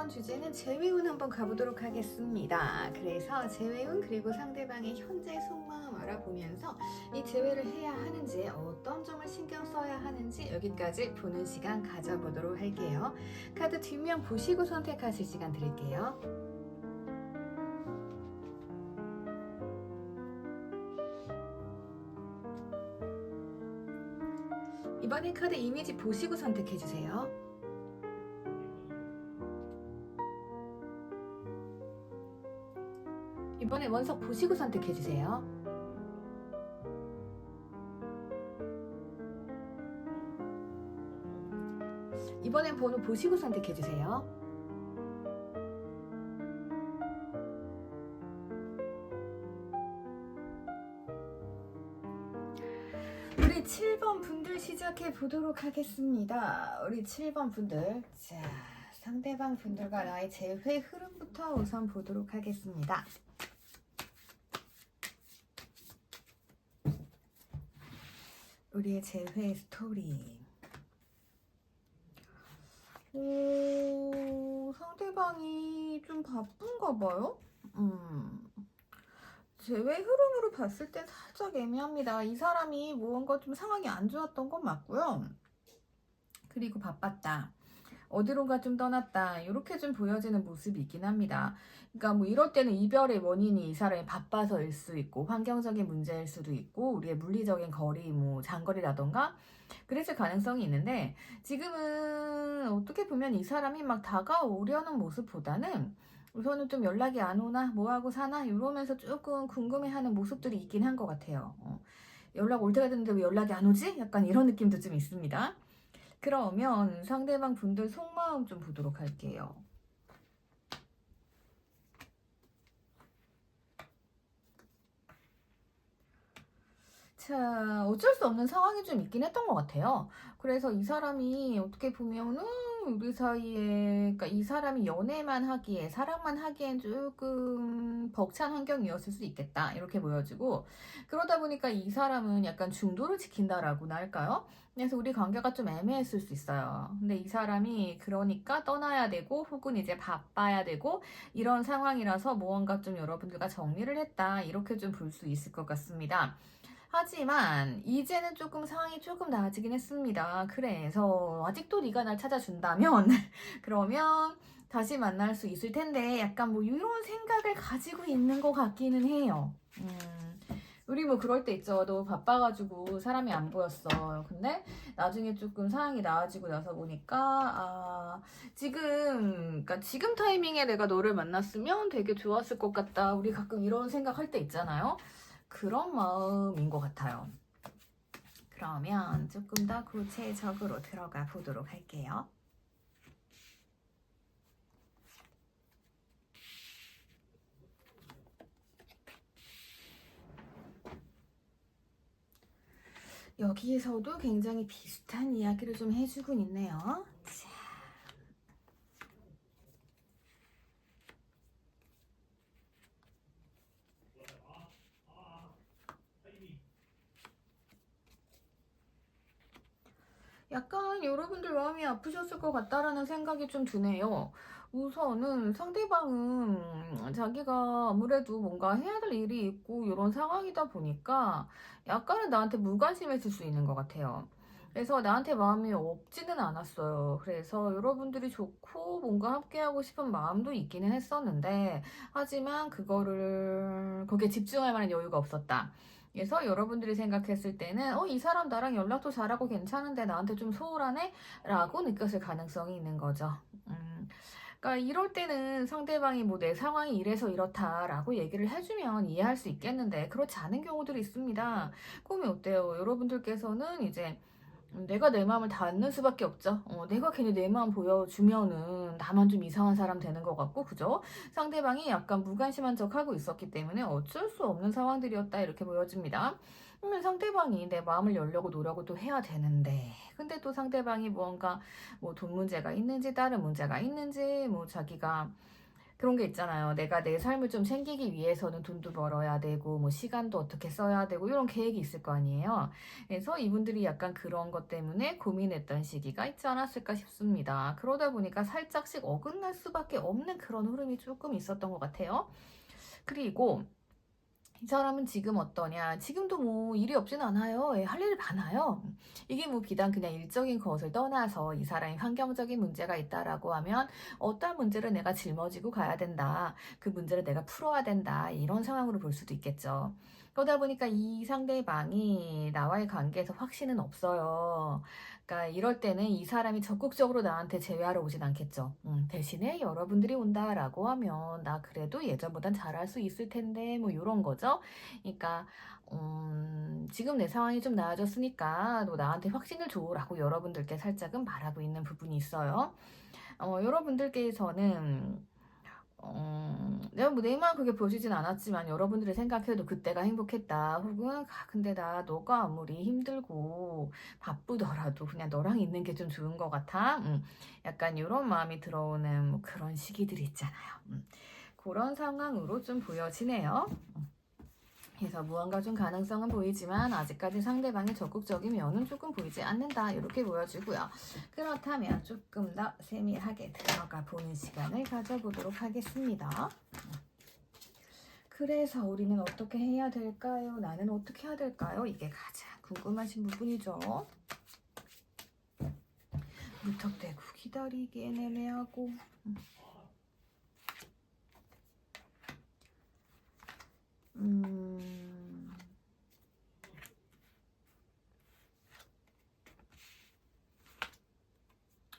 이번 주제는 재회운 한번 가보도록 하겠습니다. 그래서 재회운 그리고 상대방의 현재 속마음 알아보면서 이 재회를 해야 하는지 어떤 점을 신경 써야 하는지 여기까지 보는 시간 가져보도록 할게요. 카드 뒷면 보시고 선택하실 시간 드릴게요. 이번엔 카드 이미지 보시고 선택해주세요. 이번에 원석 보시고 선택해주세요. 이번엔 번호 보시고 선택해주세요. 우리 7번 분들 시작해 보도록 하겠습니다. 우리 7번 분들, 자, 상대방 분들과 나의 재회 흐름부터 우선 보도록 하겠습니다. 우리의 재회 스토리. 상대방이 좀 바쁜가 봐요? 재회 흐름으로 봤을 땐 살짝 애매합니다. 이 사람이 무언가 좀 상황이 안 좋았던 건 맞고요. 그리고 바빴다. 어디론가 좀 떠났다. 이렇게 좀 보여지는 모습이 있긴 합니다. 그러니까 뭐 이럴 때는 이별의 원인이 이 사람이 바빠서일 수 있고 환경적인 문제일 수도 있고 우리의 물리적인 거리, 뭐 장거리라던가 그랬을 가능성이 있는데 지금은 어떻게 보면 이 사람이 막 다가오려는 모습보다는 우선은 좀 연락이 안 오나 뭐하고 사나 이러면서 조금 궁금해하는 모습들이 있긴 한 것 같아요. 연락 올 때가 됐는데 왜 연락이 안 오지? 약간 이런 느낌도 좀 있습니다. 그러면 상대방 분들 속마음 좀 보도록 할게요. 자, 어쩔 수 없는 상황이 좀 있긴 했던 것 같아요. 그래서 이 사람이 어떻게 보면은 우리 사이에, 그러니까 이 사람이 연애만 하기에, 사랑만 하기엔 조금 벅찬 환경이었을 수 있겠다. 이렇게 보여지고, 그러다 보니까 이 사람은 약간 중도를 지킨다라고나 할까요? 그래서 우리 관계가 좀 애매했을 수 있어요. 근데 이 사람이 그러니까 떠나야 되고, 혹은 이제 바빠야 되고, 이런 상황이라서 무언가 좀 여러분들과 정리를 했다. 이렇게 좀 볼 수 있을 것 같습니다. 하지만 이제는 조금 상황이 조금 나아지긴 했습니다. 그래서 아직도 네가 날 찾아준다면 그러면 다시 만날 수 있을 텐데 약간 뭐 이런 생각을 가지고 있는 것 같기는 해요. 우리 뭐 그럴 때 있죠. 너무 바빠가지고 사람이 안 보였어. 근데 나중에 조금 상황이 나아지고 나서 보니까 그러니까 지금 타이밍에 내가 너를 만났으면 되게 좋았을 것 같다. 우리 가끔 이런 생각할 때 있잖아요. 그런 마음인 것 같아요. 그러면 조금 더 구체적으로 들어가 보도록 할게요. 여기에서도 굉장히 비슷한 이야기를 좀 해주고 있네요. 자. 약간 여러분들 마음이 아프셨을 것 같다라는 생각이 좀 드네요. 우선은 상대방은 자기가 아무래도 뭔가 해야 될 일이 있고 이런 상황이다 보니까 약간은 나한테 무관심했을 수 있는 것 같아요. 그래서 나한테 마음이 없지는 않았어요. 그래서 여러분들이 좋고 뭔가 함께하고 싶은 마음도 있기는 했었는데 하지만 거기에 집중할 만한 여유가 없었다. 그래서 여러분들이 생각했을 때는 이 사람 나랑 연락도 잘하고 괜찮은데 나한테 좀 소홀하네? 라고 느꼈을 가능성이 있는 거죠. 그러니까 이럴 때는 상대방이 뭐 내 상황이 이래서 이렇다라고 얘기를 해주면 이해할 수 있겠는데 그렇지 않은 경우들이 있습니다. 그러면 어때요? 여러분들께서는 이제 내가 내 마음을 닫는 수밖에 없죠. 내가 괜히 내 마음 보여주면은 나만 좀 이상한 사람 되는 것 같고, 그죠? 상대방이 약간 무관심한 척 하고 있었기 때문에 어쩔 수 없는 상황들이었다 이렇게 보여집니다. 그러면 상대방이 내 마음을 열려고 노력을 해야 되는데, 근데 또 상대방이 무언가 뭐 돈 문제가 있는지 다른 문제가 있는지 뭐 자기가 그런 게 있잖아요. 내가 내 삶을 좀 챙기기 위해서는 돈도 벌어야 되고, 뭐, 시간도 어떻게 써야 되고, 이런 계획이 있을 거 아니에요. 그래서 이분들이 약간 그런 것 때문에 고민했던 시기가 있지 않았을까 싶습니다. 그러다 보니까 살짝씩 어긋날 수밖에 없는 그런 흐름이 조금 있었던 것 같아요. 그리고 이 사람은 지금 어떠냐? 지금도 뭐 일이 없진 않아요. 예, 할 일이 많아요. 이게 뭐 비단 그냥 일적인 것을 떠나서 이 사람이 환경적인 문제가 있다라고 하면 어떤 문제를 내가 짊어지고 가야 된다. 그 문제를 내가 풀어야 된다. 이런 상황으로 볼 수도 있겠죠. 그러다 보니까 이 상대방이 나와의 관계에서 확신은 없어요. 그러니까 이럴 때는 이 사람이 적극적으로 나한테 제외하러 오진 않겠죠. 대신에 여러분들이 온다라고 하면 나 그래도 예전보단 잘할 수 있을 텐데 뭐 이런 거죠. 그러니까 지금 내 상황이 좀 나아졌으니까 너 나한테 확신을 줘라고 여러분들께 살짝은 말하고 있는 부분이 있어요. 여러분들께서는 내가 뭐 내만 그게 보여지진 않았지만 여러분들이 생각해도 그때가 행복했다. 혹은 근데 나 너가 아무리 힘들고 바쁘더라도 그냥 너랑 있는 게 좀 좋은 것 같아. 약간 이런 마음이 들어오는 뭐 그런 시기들이 있잖아요. 그런 상황으로 좀 보여지네요. 그래서 무언가 좀 가능성은 보이지만 아직까지 상대방의 적극적인 면은 조금 보이지 않는다. 이렇게 보여지고요. 그렇다면 조금 더 세밀하게 들어가 보는 시간을 가져보도록 하겠습니다. 그래서 우리는 어떻게 해야 될까요? 나는 어떻게 해야 될까요? 이게 가장 궁금하신 부분이죠. 무턱대고 기다리기엔 애매하고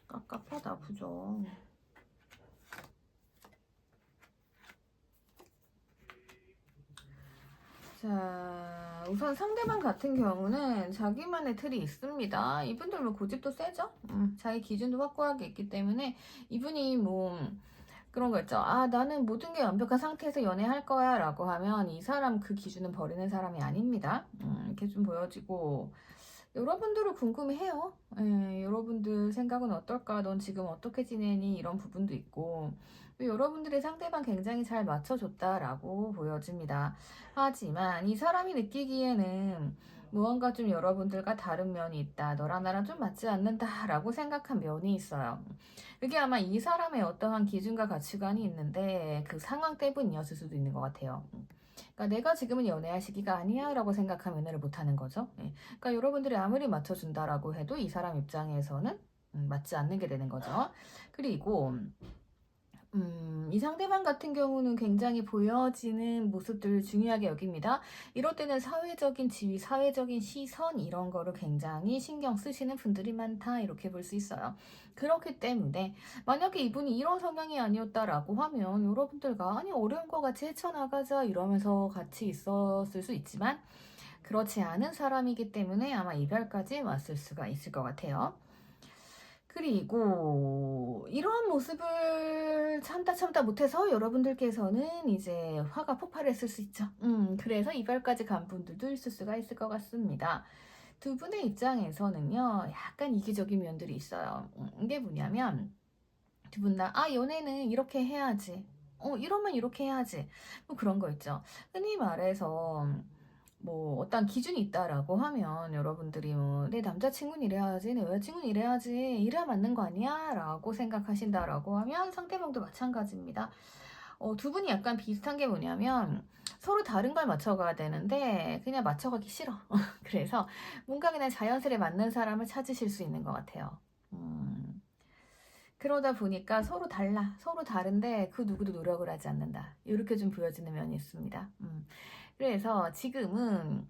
깝깝하다, 그죠? 자, 우선 상대방 같은 경우는 자기만의 틀이 있습니다. 이분들 뭐 고집도 세죠? 자기 기준도 확고하게 있기 때문에 이분이 뭐 그런 거 있죠. 아, 나는 모든 게 완벽한 상태에서 연애할 거야 라고 하면 이 사람 그 기준은 버리는 사람이 아닙니다. 이렇게 좀 보여지고 여러분들을 궁금해해요. 예, 여러분들 생각은 어떨까? 넌 지금 어떻게 지내니? 이런 부분도 있고 여러분들의 상대방 굉장히 잘 맞춰줬다라고 보여집니다. 하지만 이 사람이 느끼기에는 무언가 좀 여러분들과 다른 면이 있다. 너랑 나랑 좀 맞지 않는다라고 생각한 면이 있어요. 그게 아마 이 사람의 어떠한 기준과 가치관이 있는데 그 상황 때문이었을 수도 있는 것 같아요. 그러니까 내가 지금은 연애할 시기가 아니야 라고 생각하면 연애를 못하는 거죠. 예. 그러니까 여러분들이 아무리 맞춰준다라고 해도 이 사람 입장에서는 맞지 않는 게 되는 거죠. 그리고 이 상대방 같은 경우는 굉장히 보여지는 모습들을 중요하게 여깁니다. 이럴 때는 사회적인 지위, 사회적인 시선 이런 거를 굉장히 신경 쓰시는 분들이 많다 이렇게 볼 수 있어요. 그렇기 때문에 만약에 이분이 이런 성향이 아니었다라고 하면 여러분들과 아니 어려운 거 같이 헤쳐나가자 이러면서 같이 있었을 수 있지만 그렇지 않은 사람이기 때문에 아마 이별까지 왔을 수가 있을 것 같아요. 그리고 이러한 모습을 참다 못해서 여러분들께서는 이제 화가 폭발했을 수 있죠. 그래서 이별까지 간 분들도 있을 수가 있을 것 같습니다. 두 분의 입장에서는요, 약간 이기적인 면들이 있어요. 이게 뭐냐면, 두 분 다, 연애는 이렇게 해야지. 이러면 이렇게 해야지. 뭐 그런 거 있죠. 흔히 말해서, 뭐 어떤 기준이 있다라고 하면 여러분들이 뭐 내 남자친구는 이래야지 내 여자친구는 이래야지 이래야 맞는 거 아니야 라고 생각하신다라고 하면 상대방도 마찬가지입니다. 두 분이 약간 비슷한 게 뭐냐면 서로 다른 걸 맞춰가야 되는데 그냥 맞춰가기 싫어. 그래서 뭔가 그냥 자연스레 맞는 사람을 찾으실 수 있는 것 같아요. 그러다 보니까 서로 달라. 서로 다른데 그 누구도 노력을 하지 않는다. 이렇게 좀 보여지는 면이 있습니다. 그래서 지금은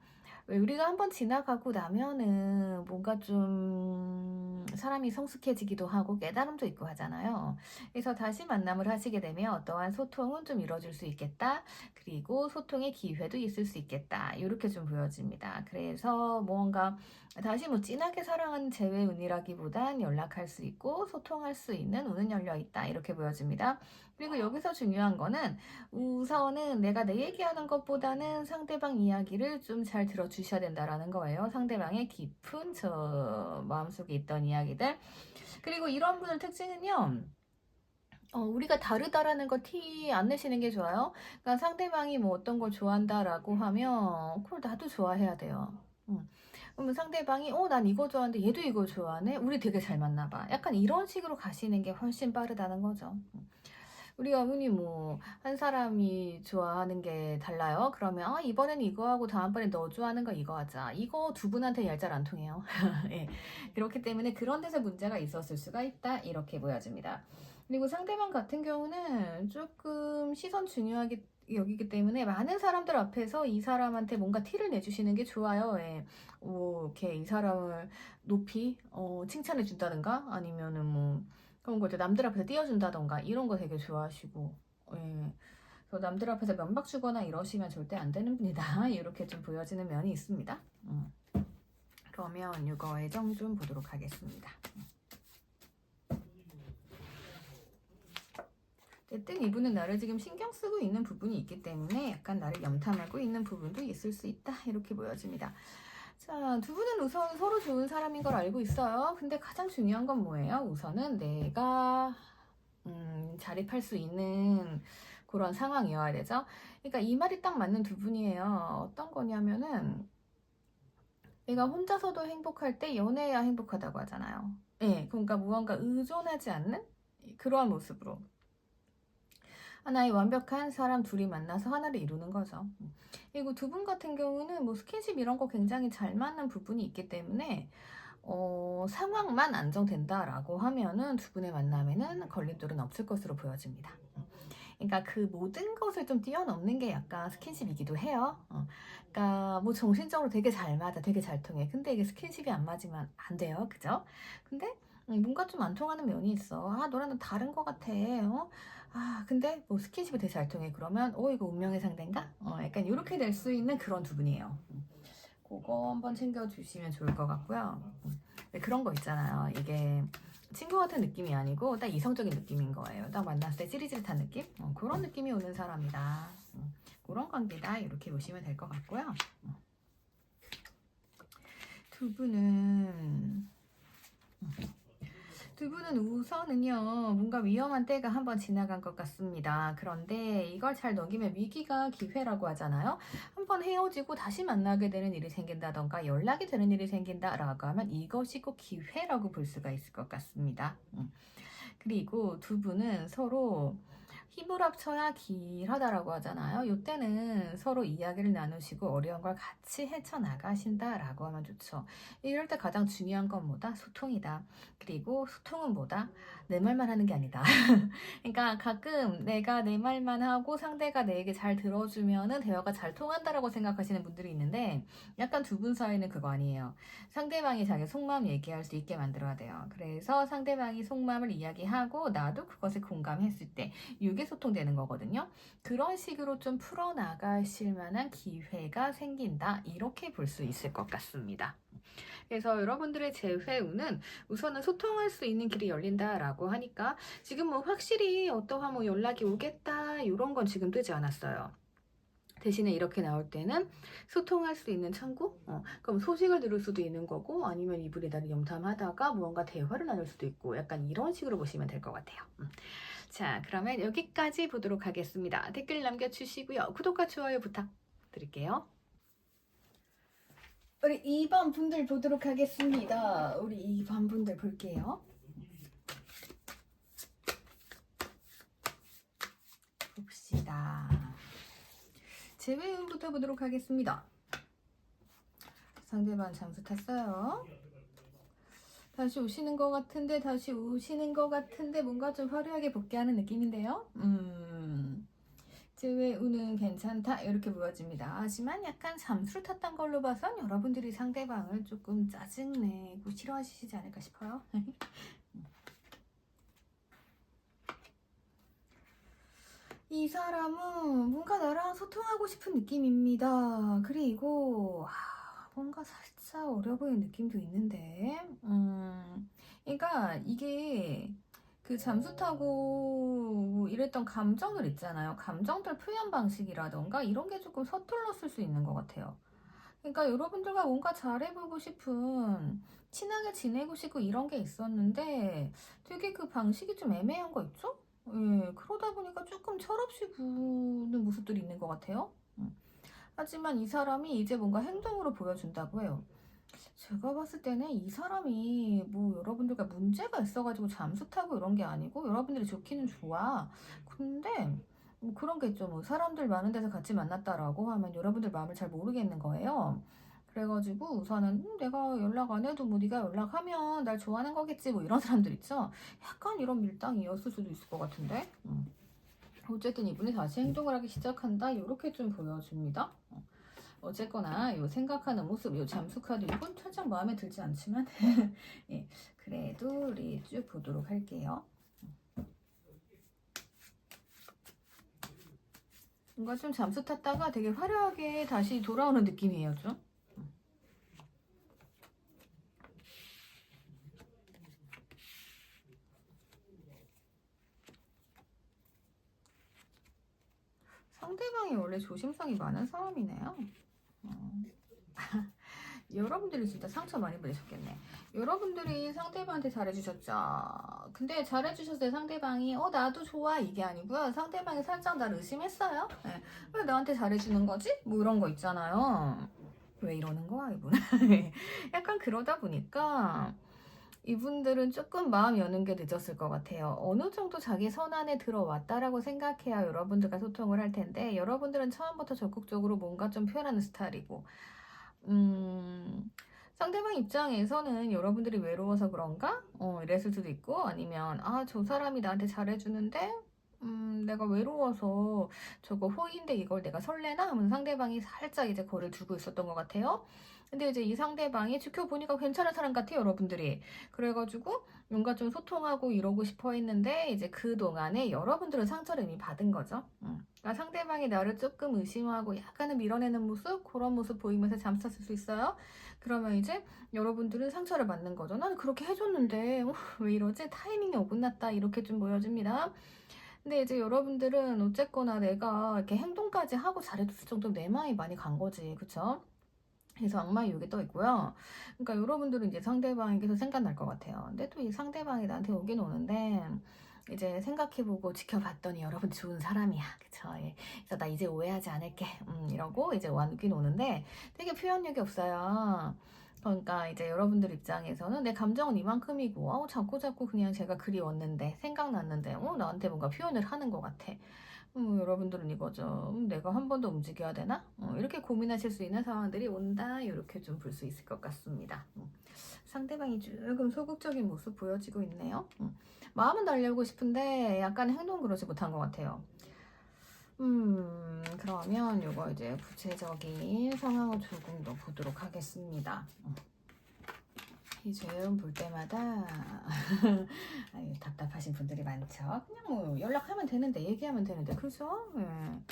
왜 우리가 한번 지나가고 나면은 뭔가 좀 사람이 성숙해지기도 하고 깨달음도 있고 하잖아요. 그래서 다시 만남을 하시게 되면 어떠한 소통은 좀 이루어질 수 있겠다. 그리고 소통의 기회도 있을 수 있겠다. 이렇게 좀 보여집니다. 그래서 뭔가 다시 뭐 진하게 사랑하는 재회 운이라기보단 연락할 수 있고 소통할 수 있는 운은 열려 있다. 이렇게 보여집니다. 그리고 여기서 중요한 거는 우선은 내가 내 얘기하는 것보다는 상대방 이야기를 좀 잘 들어주셔야 된다라는 거예요. 상대방의 깊은 저 마음속에 있던 이야기들. 그리고 이런 분의 특징은요. 우리가 다르다라는 거 티 안 내시는 게 좋아요. 그러니까 상대방이 뭐 어떤 걸 좋아한다라고 하면 그걸 나도 좋아해야 돼요. 그러면 상대방이 난 이거 좋아하는데 얘도 이거 좋아하네? 우리 되게 잘 맞나 봐. 약간 이런 식으로 가시는 게 훨씬 빠르다는 거죠. 우리가 흔히 뭐 한 사람이 좋아하는 게 달라요. 그러면 이번엔 이거 하고 다음번엔 너 좋아하는 거 이거 하자. 이거 두 분한테 얄짤 안 통해요. 예. 그렇기 때문에 그런 데서 문제가 있었을 수가 있다. 이렇게 보여집니다. 그리고 상대방 같은 경우는 조금 시선 중요하게 여기기 때문에 많은 사람들 앞에서 이 사람한테 뭔가 티를 내주시는 게 좋아요. 예. 이렇게 이 사람을 높이 칭찬해 준다든가 아니면은 뭐 그런 거 이제 남들 앞에서 띄워준다던가 이런 거 되게 좋아하시고, 예. 그래서 남들 앞에서 면박 주거나 이러시면 절대 안 되는 분이다. 이렇게 좀 보여지는 면이 있습니다. 그러면 이거 애정 좀 보도록 하겠습니다. 어쨌든 이분은 나를 지금 신경 쓰고 있는 부분이 있기 때문에 약간 나를 염탐하고 있는 부분도 있을 수 있다. 이렇게 보여집니다. 자, 두 분은 우선 서로 좋은 사람인 걸 알고 있어요. 근데 가장 중요한 건 뭐예요? 우선은 내가 자립할 수 있는 그런 상황이어야 되죠. 그러니까 이 말이 딱 맞는 두 분이에요. 어떤 거냐면은 내가 혼자서도 행복할 때 연애해야 행복하다고 하잖아요. 예, 그러니까 무언가 의존하지 않는 그러한 모습으로 하나의 완벽한 사람 둘이 만나서 하나를 이루는 거죠. 그리고 두 분 같은 경우는 뭐 스킨십 이런 거 굉장히 잘 맞는 부분이 있기 때문에 상황만 안정된다라고 하면은 두 분의 만남에는 걸림돌은 없을 것으로 보여집니다. 그러니까 그 모든 것을 좀 뛰어넘는 게 약간 스킨십이기도 해요. 그러니까 뭐 정신적으로 되게 잘 맞아, 되게 잘 통해. 근데 이게 스킨십이 안 맞으면 안 돼요, 그죠? 근데 뭔가 좀 안 통하는 면이 있어. 너랑은 다른 것 같아. 근데 뭐 스킨십이 되게 잘 통해. 그러면 이거 운명의 상대인가? 약간 이렇게 될 수 있는 그런 두 분이에요. 그거 한번 챙겨주시면 좋을 것 같고요. 네, 그런 거 있잖아요. 이게 친구 같은 느낌이 아니고 딱 이성적인 느낌인 거예요. 딱 만났을 때 찌릿찌릿한 느낌? 그런 느낌이 오는 사람이다. 그런 관계다. 이렇게 보시면 될 것 같고요. 두 분은 우선은요, 뭔가 위험한 때가 한번 지나간 것 같습니다. 그런데 이걸 잘 넘기면 위기가 기회라고 하잖아요. 한번 헤어지고 다시 만나게 되는 일이 생긴다던가 연락이 되는 일이 생긴다라고 하면 이것이 꼭 기회라고 볼 수가 있을 것 같습니다. 그리고 두 분은 서로 힘을 합쳐야 길하다라고 하잖아요. 이때는 서로 이야기를 나누시고 어려운 걸 같이 헤쳐나가신다라고 하면 좋죠. 이럴 때 가장 중요한 건 뭐다? 소통이다. 그리고 소통은 뭐다? 내 말만 하는 게 아니다. 그러니까 가끔 내가 내 말만 하고 상대가 내 얘기 잘 들어주면은 대화가 잘 통한다라고 생각하시는 분들이 있는데 약간 두 분 사이는 그거 아니에요. 상대방이 자기 속마음 얘기할 수 있게 만들어야 돼요. 그래서 상대방이 속마음을 이야기하고 나도 그것을 공감했을 때 이게 소통되는 거거든요. 그런 식으로 좀 풀어나가실 만한 기회가 생긴다. 이렇게 볼 수 있을 것 같습니다. 그래서 여러분들의 재회운은 우선은 소통할 수 있는 길이 열린다라고 하니까 지금 뭐 확실히 어떠한 뭐 연락이 오겠다 이런 건 지금 뜨지 않았어요. 대신에 이렇게 나올 때는 소통할 수 있는 창구? 그럼 소식을 들을 수도 있는 거고 아니면 이분이 나를 염탐하다가 무언가 대화를 나눌 수도 있고 약간 이런 식으로 보시면 될 것 같아요. 자, 그러면 여기까지 보도록 하겠습니다. 댓글 남겨주시고요. 구독과 좋아요 부탁드릴게요. 우리 2번 분들 보도록 하겠습니다. 우리 2번 분들 볼게요. 봅시다. 재회운부터 보도록 하겠습니다. 상대방 잠수 탔어요. 다시 오시는 것 같은데 뭔가 좀 화려하게 복귀하는 느낌인데요. 재회운은 괜찮다 이렇게 보여집니다. 하지만 약간 잠수를 탔던 걸로 봐선 여러분들이 상대방을 조금 짜증내고 싫어하시지 않을까 싶어요. 이 사람은 뭔가 나랑 소통하고 싶은 느낌입니다. 그리고 뭔가 살짝 어려 보이는 느낌도 있는데 그러니까 이게 그 잠수 타고 이랬던 감정들 있잖아요. 감정들 표현 방식이라던가 이런 게 조금 서툴렀을 수 있는 것 같아요. 그러니까 여러분들과 뭔가 잘해보고 싶은 친하게 지내고 싶고 이런 게 있었는데 되게 그 방식이 좀 애매한 거 있죠? 예, 그러다 보니까 조금 철없이 구는 모습들이 있는 것 같아요. 하지만 이 사람이 이제 뭔가 행동으로 보여준다고 해요. 제가 봤을 때는 이 사람이 뭐 여러분들과 문제가 있어가지고 잠수 타고 이런 게 아니고 여러분들이 좋기는 좋아. 근데 뭐 그런 게 있죠. 뭐 사람들 많은 데서 같이 만났다라고 하면 여러분들 마음을 잘 모르겠는 거예요. 그래가지고 우선은 내가 연락 안 해도 뭐 네가 연락하면 날 좋아하는 거겠지 뭐 이런 사람들 있죠. 약간 이런 밀당이었을 수도 있을 것 같은데. 어쨌든 이분이 다시 행동을 하기 시작한다. 이렇게 좀 보여줍니다. 어쨌거나 요 생각하는 모습, 요 잠수 카드 이건 살짝 마음에 들지 않지만 예, 그래도 우리 쭉 보도록 할게요. 뭔가 좀 잠수 탔다가 되게 화려하게 다시 돌아오는 느낌이에요, 좀. 상대방이 원래 조심성이 많은 사람이네요. 여러분들이 진짜 상처 많이 받으셨겠네. 여러분들이 상대방한테 잘해주셨죠. 근데 잘해주셨을 때 상대방이 나도 좋아 이게 아니고요. 상대방이 살짝 나를 의심했어요. 네. 왜 나한테 잘해주는 거지? 뭐 이런 거 있잖아요. 왜 이러는 거야 이분? 약간 그러다 보니까 이분들은 조금 마음 여는 게 늦었을 것 같아요. 어느 정도 자기 선안에 들어왔다라고 생각해야 여러분들과 소통을 할 텐데 여러분들은 처음부터 적극적으로 뭔가 좀 표현하는 스타일이고 상대방 입장에서는 여러분들이 외로워서 그런가? 이랬을 수도 있고, 아니면, 저 사람이 나한테 잘해주는데, 내가 외로워서 저거 호의인데 이걸 내가 설레나? 하면 상대방이 살짝 이제 거리를 두고 있었던 것 같아요. 근데 이제 이 상대방이 지켜보니까 괜찮은 사람 같아요, 여러분들이. 그래가지고 뭔가 좀 소통하고 이러고 싶어 했는데, 이제 그동안에 여러분들은 상처를 이미 받은 거죠. 그러니까 상대방이 나를 조금 의심하고 약간은 밀어내는 모습, 그런 모습 보이면서 잠수탔을 수 있어요. 그러면 이제 여러분들은 상처를 받는 거죠. 나는 그렇게 해줬는데, 왜 이러지? 타이밍이 어긋났다. 이렇게 좀 보여집니다. 근데 이제 여러분들은 어쨌거나 내가 이렇게 행동까지 하고 잘해줬을 정도로 내 마음이 많이 간 거지. 그쵸? 그래서 악마의 욕이 떠 있고요. 그러니까 여러분들은 이제 상대방에게서 생각날 것 같아요. 근데 또 이 상대방이 나한테 오긴 오는데, 이제 생각해보고 지켜봤더니 여러분 좋은 사람이야. 그쵸? 예. 그래서 나 이제 오해하지 않을게. 이러고 이제 오긴 오는데 되게 표현력이 없어요. 그러니까 이제 여러분들 입장에서는 내 감정은 이만큼이고, 자꾸 그냥 제가 그리웠는데, 생각났는데, 나한테 뭔가 표현을 하는 것 같아. 여러분들은 이거죠. 내가 한 번 더 움직여야 되나? 이렇게 고민하실 수 있는 상황들이 온다. 이렇게 좀 볼 수 있을 것 같습니다. 상대방이 조금 소극적인 모습 보여지고 있네요. 마음은 달래고 싶은데 약간 행동 그러지 못한 것 같아요. 그러면 이거 이제 구체적인 상황을 조금 더 보도록 하겠습니다. 좀 볼 때마다 아유, 답답하신 분들이 많죠. 그냥 뭐 연락하면 되는데 얘기하면 되는데 그죠? 예.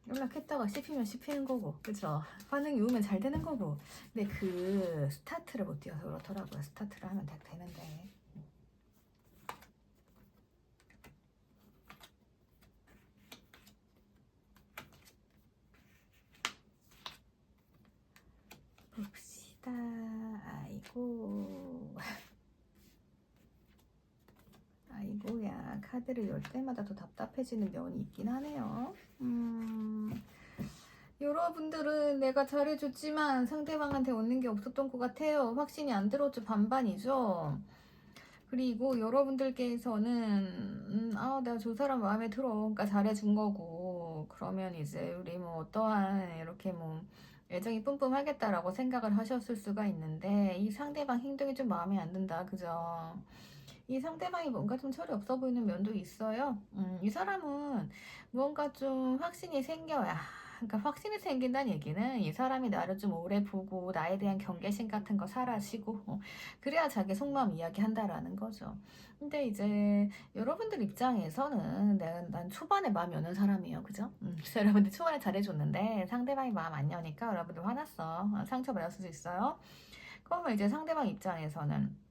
연락했다가 씹히면 씹히는 거고 그죠? 반응이 오면 잘 되는 거고 근데 그 스타트를 못 띄워서 그렇더라고요. 스타트를 하면 되는데 봅시다. 아이고야 카드를 열 때마다 더 답답해지는 면이 있긴 하네요. 여러분들은 내가 잘해줬지만 상대방한테 얻는 게 없었던 것 같아요. 확신이 안 들었죠. 반반이죠. 그리고 여러분들께서는 내가 저 사람 마음에 들어. 그러니까 잘해준 거고 그러면 이제 우리 뭐 어떠한 이렇게 뭐 애정이 뿜뿜하겠다라고 생각을 하셨을 수가 있는데 이 상대방 행동이 좀 마음에 안 든다. 그죠? 이 상대방이 뭔가 좀 철이 없어 보이는 면도 있어요. 이 사람은 뭔가 좀 확신이 생겨야. 그러니까 확신이 생긴다는 얘기는 이 사람이 나를 좀 오래 보고 나에 대한 경계심 같은 거 사라지고 그래야 자기 속마음 이야기한다라는 거죠. 근데 이제 여러분들 입장에서는 난 초반에 마음 여는 사람이에요. 그죠? 그래서 여러분들 초반에 잘해줬는데 상대방이 마음 안 여니까 여러분들 화났어. 상처받을 수도 있어요. 그러면 이제 상대방 입장에서는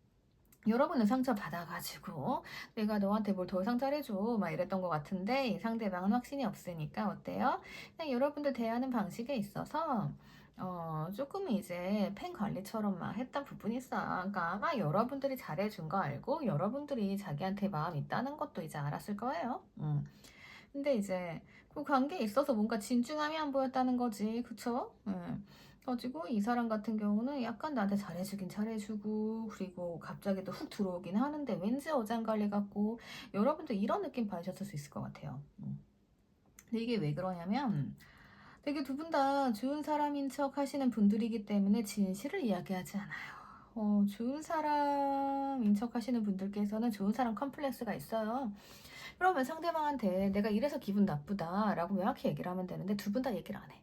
여러분은 상처 받아가지고 내가 너한테 뭘 더 이상 잘해줘 막 이랬던 것 같은데 이 상대방은 확신이 없으니까 어때요? 그냥 여러분들 대하는 방식에 있어서 조금 이제 팬 관리처럼 막 했던 부분이 있어. 그러니까 아마 여러분들이 잘해준 거 알고 여러분들이 자기한테 마음 있다는 것도 이제 알았을 거예요. 근데 이제 그 관계에 있어서 뭔가 진중함이 안 보였다는 거지. 그쵸? 가지고 이 사람 같은 경우는 약간 나한테 잘해주긴 잘해주고 그리고 갑자기 또 훅 들어오긴 하는데 왠지 어장관리 같고 여러분도 이런 느낌 받으셨을 수 있을 것 같아요. 근데 이게 왜 그러냐면 되게 두 분 다 좋은 사람인 척 하시는 분들이기 때문에 진실을 이야기하지 않아요. 좋은 사람인 척 하시는 분들께서는 좋은 사람 컴플렉스가 있어요. 그러면 상대방한테 내가 이래서 기분 나쁘다 라고 명확히 얘기를 하면 되는데 두 분 다 얘기를 안 해.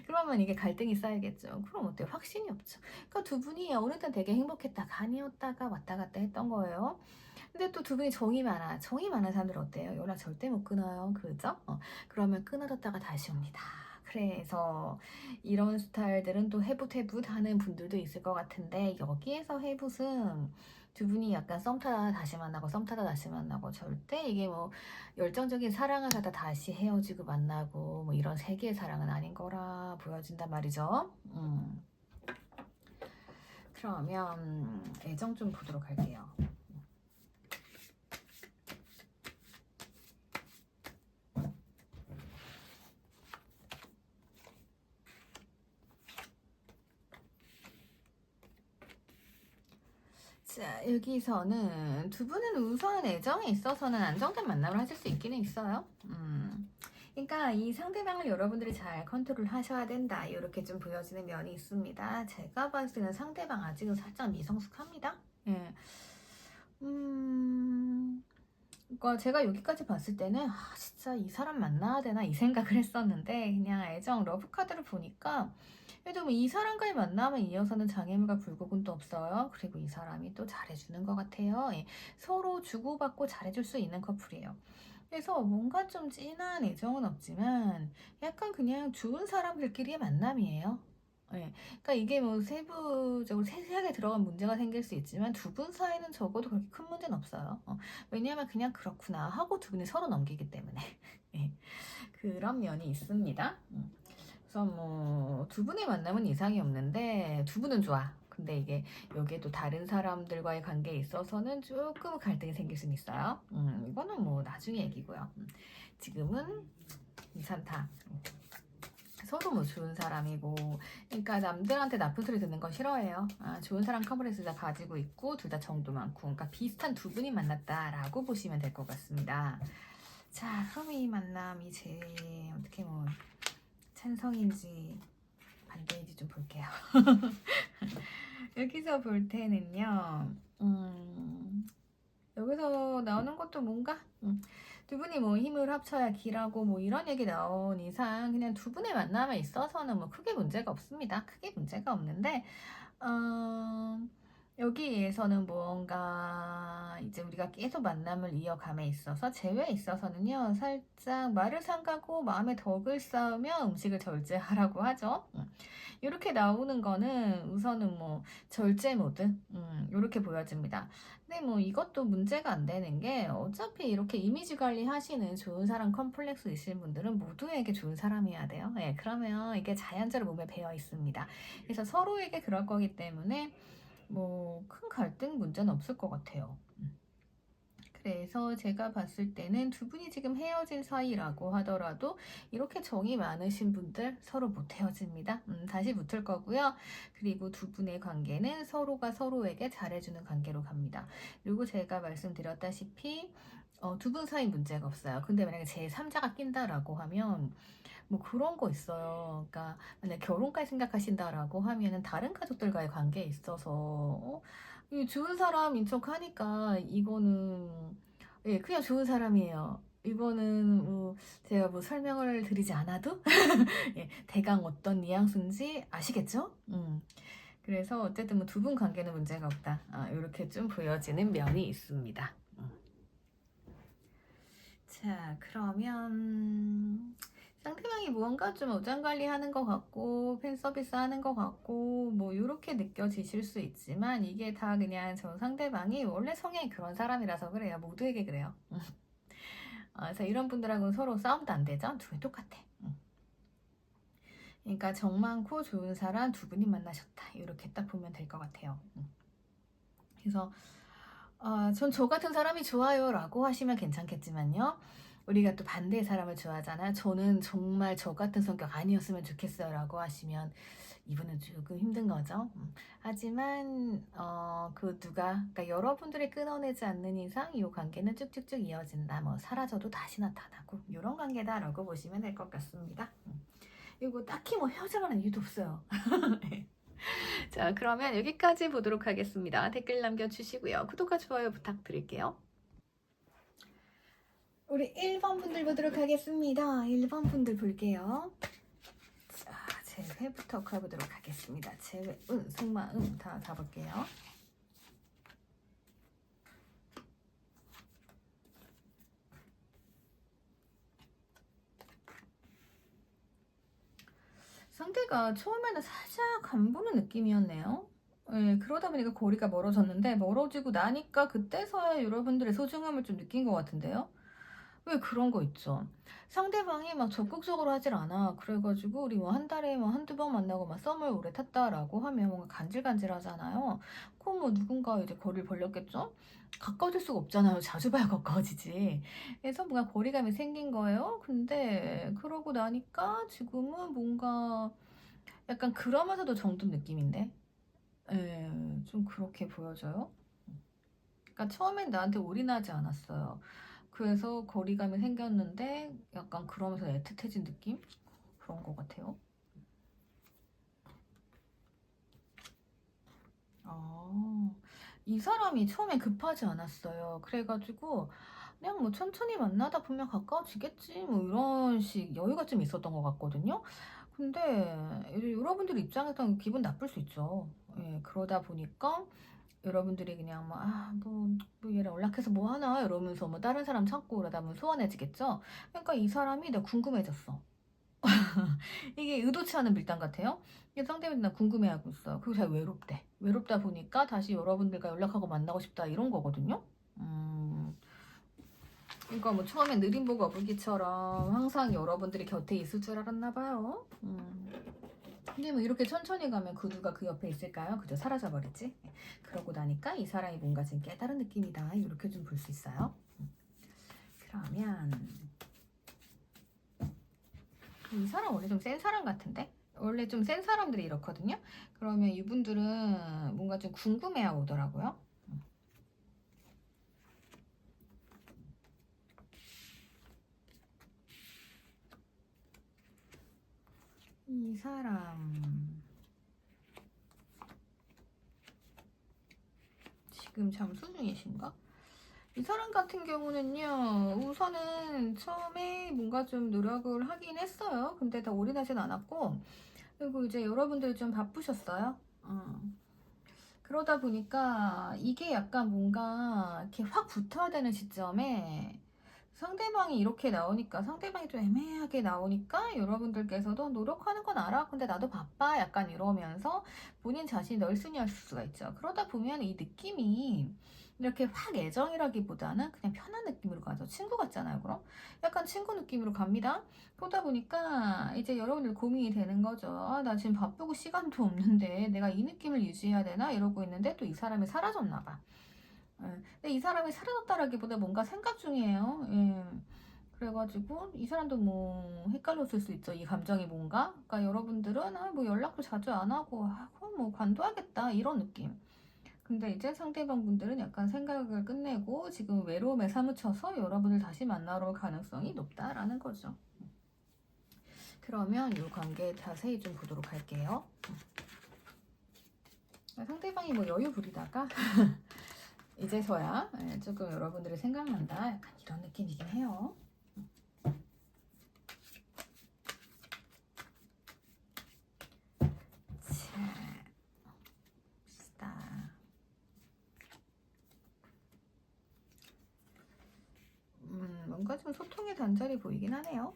그러면 이게 갈등이 쌓이겠죠. 그럼 어때요? 확신이 없죠. 그러니까 두 분이 어느 땐 되게 행복했다가 아니었다가 왔다 갔다 했던 거예요. 근데 또 두 분이 정이 많아. 정이 많은 사람들 어때요? 연락 절대 못 끊어요. 그죠? 그러면 끊어졌다가 다시 옵니다. 그래서 이런 스타일들은 또 해붓해붓 하는 분들도 있을 것 같은데 여기에서 해붓은 두 분이 약간 썸 타다 다시 만나고 썸 타다 다시 만나고 절대 이게 뭐 열정적인 사랑을 하다 다시 헤어지고 만나고 뭐 이런 세계의 사랑은 아닌 거라 보여진단 말이죠. 그러면 애정 좀 보도록 할게요. 자, 여기서는 두 분은 우선 애정에 있어서는 안정된 만남을 하실 수 있기는 있어요. 그러니까 이 상대방을 여러분들이 잘 컨트롤 하셔야 된다. 이렇게 좀 보여지는 면이 있습니다. 제가 봤을 때는 상대방 아직은 살짝 미성숙합니다. 예. 그러니까 제가 여기까지 봤을 때는 진짜 이 사람 만나야 되나 이 생각을 했었는데 그냥 애정 러브 카드를 보니까 그래도 뭐 이 사람과의 만남에 이어서는 장애물과 굴곡은 또 없어요. 그리고 이 사람이 또 잘해주는 것 같아요. 예. 서로 주고받고 잘해줄 수 있는 커플이에요. 그래서 뭔가 좀 진한 애정은 없지만 약간 그냥 좋은 사람들끼리의 만남이에요. 예. 그러니까 이게 뭐 세부적으로 세세하게 들어간 문제가 생길 수 있지만 두 분 사이는 적어도 그렇게 큰 문제는 없어요. 왜냐하면 그냥 그렇구나 하고 두 분이 서로 넘기기 때문에 예. 그런 면이 있습니다. 그래서 뭐 두 분의 만남은 이상이 없는데 두 분은 좋아. 근데 이게 여기에 또 다른 사람들과의 관계에 있어서는 조금 갈등이 생길 수는 있어요. 이거는 뭐 나중에 얘기고요. 지금은 이산타. 서로 뭐 좋은 사람이고, 그러니까 남들한테 나쁜 소리 듣는 거 싫어해요. 좋은 사람 컴플렉스 다 가지고 있고 둘 다 정도 많고, 그러니까 비슷한 두 분이 만났다라고 보시면 될 것 같습니다. 자, 그럼 이 만남이 제일 어떻게 뭐 찬성인지 반대인지 좀 볼게요. 여기서 볼 때는요, 여기서 나오는 것도 뭔가 두 분이 뭐 힘을 합쳐야 길하고 뭐 이런 얘기 나온 이상 그냥 두 분의 만남에 있어서는 뭐 크게 문제가 없습니다. 크게 문제가 없는데 여기에서는 뭔가 이제 우리가 계속 만남을 이어감에 있어서 재회에 있어서는요 살짝 말을 삼가고 마음에 덕을 쌓으며 음식을 절제하라고 하죠. 이렇게 나오는 거는 우선은 뭐 절제 모드 이렇게 보여집니다. 근데 뭐 이것도 문제가 안 되는 게 어차피 이렇게 이미지 관리 하시는 좋은 사람 컴플렉스 있으신 분들은 모두에게 좋은 사람이어야 돼요. 예, 그러면 이게 자연적으로 몸에 배어 있습니다. 그래서 서로에게 그럴 거기 때문에 뭐 큰 갈등 문제는 없을 것 같아요. 그래서 제가 봤을 때는 두 분이 지금 헤어진 사이라고 하더라도 이렇게 정이 많으신 분들 서로 못 헤어집니다. 다시 붙을 거고요. 그리고 두 분의 관계는 서로가 서로에게 잘해주는 관계로 갑니다. 그리고 제가 말씀드렸다시피 두 분 사이 문제가 없어요. 근데 만약에 제3자가 낀다라고 하면 뭐 그런 거 있어요. 그러니까 만약 결혼까지 생각하신다라고 하면은 다른 가족들과의 관계에 있어서 이 좋은 사람인 척 하니까 이거는 예, 그냥 좋은 사람이에요. 이거는 뭐 제가 뭐 설명을 드리지 않아도 예, 대강 어떤 뉘앙스인지 아시겠죠? 그래서 어쨌든 뭐 두 분 관계는 문제가 없다. 이렇게 좀 보여지는 면이 있습니다. 자, 그러면 상대방이 무언가 좀 어장관리 하는 것 같고 팬 서비스 하는 것 같고 뭐 이렇게 느껴지실 수 있지만 이게 다 그냥 저 상대방이 원래 성향이 그런 사람이라서 그래요. 모두에게 그래요. 그래서 이런 분들하고는 서로 싸움도 안 되죠. 둘이 똑같아. 그러니까 정 많고 좋은 사람 두 분이 만나셨다. 이렇게 딱 보면 될 것 같아요. 그래서 전 저 같은 사람이 좋아요 라고 하시면 괜찮겠지만요. 우리가 또 반대의 사람을 좋아하잖아요. 저는 정말 저 같은 성격 아니었으면 좋겠어요 라고 하시면 이분은 조금 힘든 거죠. 하지만 그 누가 그러니까 여러분들이 끊어내지 않는 이상 이 관계는 쭉쭉쭉 이어진다. 뭐 사라져도 다시 나타나고 이런 관계다라고 보시면 될 것 같습니다. 이거 딱히 뭐 헤어져가는 이유도 없어요. 자, 그러면 여기까지 보도록 하겠습니다. 댓글 남겨주시고요. 구독과 좋아요 부탁드릴게요. 우리 1번 분들 보도록 하겠습니다. 1번 분들 볼게요. 자, 재회부터 가보도록 하겠습니다. 재회, 속마음 다 가볼게요. 상대가 처음에는 살짝 안 보는 느낌이었네요. 예, 그러다 보니까 거리가 멀어졌는데 멀어지고 나니까 그때서야 여러분들의 소중함을 좀 느낀 것 같은데요. 왜 그런 거 있죠. 상대방이 막 적극적으로 하질 않아. 그래가지고 우리 뭐 한 달에 뭐 한두 번 만나고 막 썸을 오래 탔다라고 하면 뭔가 간질간질 하잖아요. 그럼 뭐 누군가 이제 거리를 벌렸겠죠? 가까워질 수가 없잖아요. 자주 봐야 가까워지지. 그래서 뭔가 거리감이 생긴 거예요. 근데 그러고 나니까 지금은 뭔가 약간 그러면서도 정든 느낌인데? 예, 좀 그렇게 보여져요. 그러니까 처음엔 나한테 올인하지 않았어요. 그래서 거리감이 생겼는데 약간 그러면서 애틋해진 느낌? 그런 것 같아요. 이 사람이 처음에 급하지 않았어요. 그래가지고 그냥 뭐 천천히 만나다 보면 가까워지겠지 뭐 이런 식 여유가 좀 있었던 것 같거든요. 근데 이제 여러분들 입장에서는 기분 나쁠 수 있죠. 예, 그러다 보니까 여러분들이 그냥 뭐 얘랑 연락해서 뭐 하나 이러면서 뭐 다른 사람 찾고 그러다 보면 소원해지겠죠. 그러니까 이 사람이 내가 궁금해졌어. 이게 의도치 않은 밀당 같아요. 이게 상대방이 나 궁금해하고 있어요. 그리고 잘 외롭대. 외롭다 보니까 다시 여러분들과 연락하고 만나고 싶다 이런 거거든요. 그러니까 뭐 처음엔 느림보고 어불기처럼 항상 여러분들이 곁에 있을 줄 알았나 봐요. 근데 뭐 이렇게 천천히 가면 그 누가 그 옆에 있을까요? 그저 사라져버리지. 그러고 나니까 이 사람이 뭔가 지금 깨달은 느낌이다. 이렇게 좀 볼 수 있어요. 그러면 이 사람 원래 좀 센 사람 같은데? 원래 좀 센 사람들이 이렇거든요. 그러면 이분들은 뭔가 좀 궁금해하 오더라고요. 이 사람 지금 잠수 중이신가? 이 사람 같은 경우는요, 우선은 처음에 뭔가 좀 노력을 하긴 했어요. 근데 다 올인하진 않았고, 그리고 이제 여러분들 좀 바쁘셨어요. 그러다 보니까 이게 약간 뭔가 이렇게 확 붙어야 되는 시점에 상대방이 이렇게 나오니까 상대방이 좀 애매하게 나오니까 여러분들께서도 노력하는 건 알아. 근데 나도 바빠. 약간 이러면서 본인 자신이 널찍이 할 수가 있죠. 그러다 보면 이 느낌이 이렇게 확 애정이라기보다는 그냥 편한 느낌으로 가죠. 친구 같잖아요, 그럼? 약간 친구 느낌으로 갑니다. 그러다 보니까 이제 여러분들 고민이 되는 거죠. 나 지금 바쁘고 시간도 없는데 내가 이 느낌을 유지해야 되나? 이러고 있는데 또 이 사람이 사라졌나 봐. 근데 이 사람이 사라졌다라기보다 뭔가 생각 중이에요. 예. 그래가지고 이 사람도 뭐 헷갈렸을 수 있죠. 이 감정이 뭔가. 그러니까 여러분들은 뭐 연락도 자주 안 하고 그럼 뭐 관둬야겠다 이런 느낌. 근데 이제 상대방 분들은 약간 생각을 끝내고 지금 외로움에 사무쳐서 여러분을 다시 만나러 올 가능성이 높다라는 거죠. 그러면 이 관계 자세히 좀 보도록 할게요. 상대방이 뭐 여유 부리다가 이제서야 조금 여러분들이 생각난다 약간 이런 느낌이긴 해요. 자, 봅시다. 뭔가 좀 소통의 단절이 보이긴 하네요.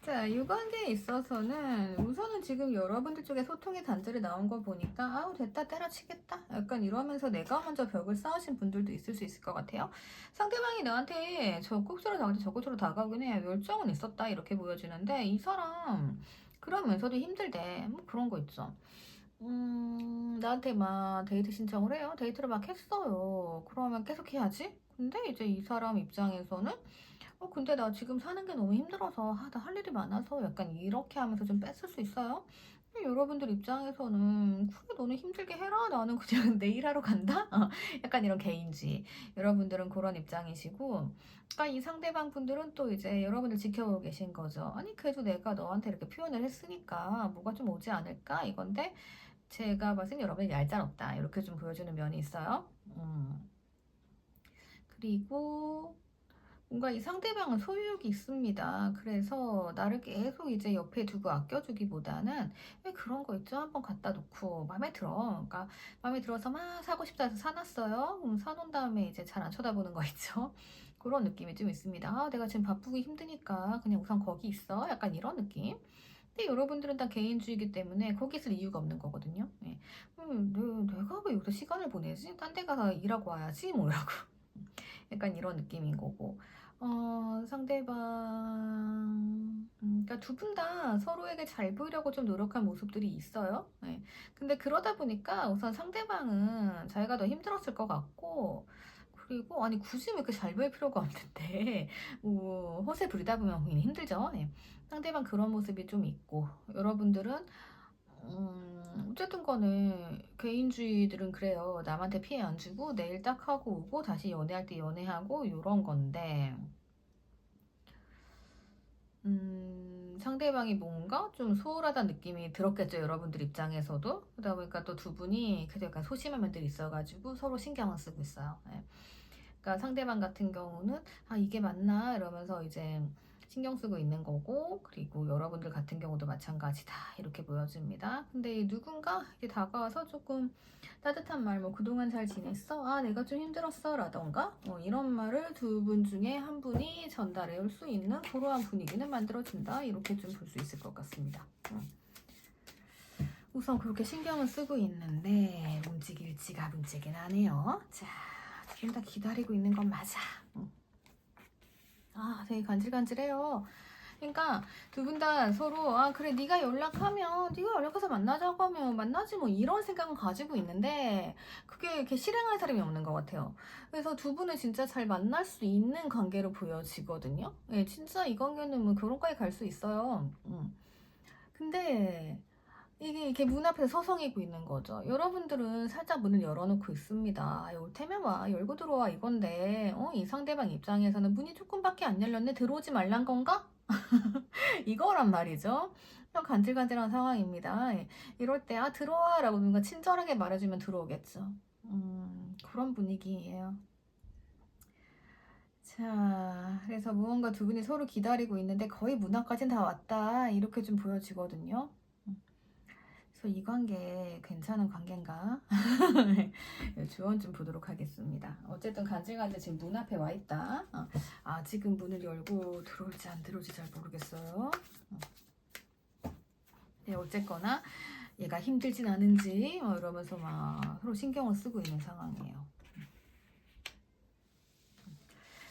자, 자, 이 관계에 있어서는 우선은 지금 여러분들 쪽에 소통의 단절이 나온 거 보니까 아우 됐다 때려치겠다 약간 이러면서 내가 먼저 벽을 쌓으신 분들도 있을 수 있을 것 같아요. 상대방이 나한테 적극적으로 다가올 때 적극적으로 다가오긴 해. 열정은 있었다 이렇게 보여지는데 이 사람 그러면서도 힘들대. 뭐 그런 거 있죠. 나한테 막 데이트 신청을 해요. 데이트를 막 했어요. 그러면 계속 해야지? 근데 이제 이 사람 입장에서는 근데 나 지금 사는 게 너무 힘들어서, 나 할 일이 많아서 약간 이렇게 하면서 좀 뺐을 수 있어요. 근데 여러분들 입장에서는, 그래, 너는 힘들게 해라. 나는 그냥 내일 하러 간다? 약간 이런 개인주의. 여러분들은 그런 입장이시고, 그러니까 이 상대방 분들은 또 이제 여러분들 지켜보고 계신 거죠. 아니, 그래도 내가 너한테 이렇게 표현을 했으니까 뭐가 좀 오지 않을까? 이건데, 제가 봤을 땐 여러분이 얄짤없다. 이렇게 좀 보여주는 면이 있어요. 그리고, 뭔가 이 상대방은 소유욕이 있습니다. 그래서 나를 계속 이제 옆에 두고 아껴주기보다는 왜 그런 거 있죠? 한번 갖다 놓고 마음에 들어. 그러니까 마음에 들어서 막 사고 싶다 해서 사놨어요. 그럼 사놓은 다음에 이제 잘 안 쳐다보는 거 있죠? 그런 느낌이 좀 있습니다. 내가 지금 바쁘고 힘드니까 그냥 우선 거기 있어. 약간 이런 느낌. 근데 여러분들은 다 개인주의이기 때문에 거기 있을 이유가 없는 거거든요. 네. 내가 왜 여기서 시간을 보내지? 딴 데 가서 일하고 와야지 뭐 이러고. 약간 이런 느낌인 거고. 상대방, 그러니까 두 분 다 서로에게 잘 보이려고 좀 노력한 모습들이 있어요. 네. 근데 그러다 보니까 우선 상대방은 자기가 더 힘들었을 것 같고, 그리고 아니 굳이 왜 이렇게 잘 보일 필요가 없는데 뭐 허세 부리다 보면 괜히 힘들죠. 네. 상대방 그런 모습이 좀 있고, 여러분들은 어쨌든 간에 개인주의들은 그래요. 남한테 피해 안 주고 내일 딱 하고 오고 다시 연애할 때 연애하고 요런 건데 상대방이 뭔가 좀 소홀하다는 느낌이 들었겠죠. 여러분들 입장에서도. 그러다 보니까 또 두 분이 그래도 약간 소심한 면들이 있어가지고 서로 신경을 쓰고 있어요. 네. 그러니까 상대방 같은 경우는 이게 맞나 이러면서 이제 신경 쓰고 있는 거고, 그리고 여러분들 같은 경우도 마찬가지다 이렇게 보여집니다. 근데 이 누군가 이렇게 다가와서 조금 따뜻한 말, 뭐 그동안 잘 지냈어? 내가 좀 힘들었어 라던가 이런 말을 두 분 중에 한 분이 전달해 올 수 있는 그러한 분위기는 만들어진다 이렇게 좀 볼 수 있을 것 같습니다. 우선 그렇게 신경을 쓰고 있는데 움직일지가 문제긴 하네요. 자, 지금 다 기다리고 있는 건 맞아. 되게 간질간질해요. 그러니까 두 분 다 서로 그래 네가 연락해서 만나자고 하면 만나지 뭐 이런 생각은 가지고 있는데 그게 이렇게 실행할 사람이 없는 것 같아요. 그래서 두 분은 진짜 잘 만날 수 있는 관계로 보여지거든요. 예, 진짜 이 관계는 뭐 결혼까지 갈 수 있어요. 근데 이게 이렇게 문 앞에 서성이고 있는 거죠. 여러분들은 살짝 문을 열어놓고 있습니다. 올 테면 와, 열고 들어와 이건데, 이 상대방 입장에서는 문이 조금밖에 안 열렸네, 들어오지 말란 건가? 이거란 말이죠. 좀 간질간질한 상황입니다. 이럴 때, 들어와 라고 누가 친절하게 말해주면 들어오겠죠. 그런 분위기예요. 자, 그래서 무언가 두 분이 서로 기다리고 있는데 거의 문 앞까진 다 왔다. 이렇게 좀 보여지거든요. 그래서 이 관계 괜찮은 관계인가? 조언 좀 보도록 하겠습니다. 어쨌든 간질간질 지금 문 앞에 와 있다. 지금 문을 열고 들어올지 안 들어올지 잘 모르겠어요. 네, 어쨌거나 얘가 힘들진 않은지 이러면서 막 서로 신경을 쓰고 있는 상황이에요.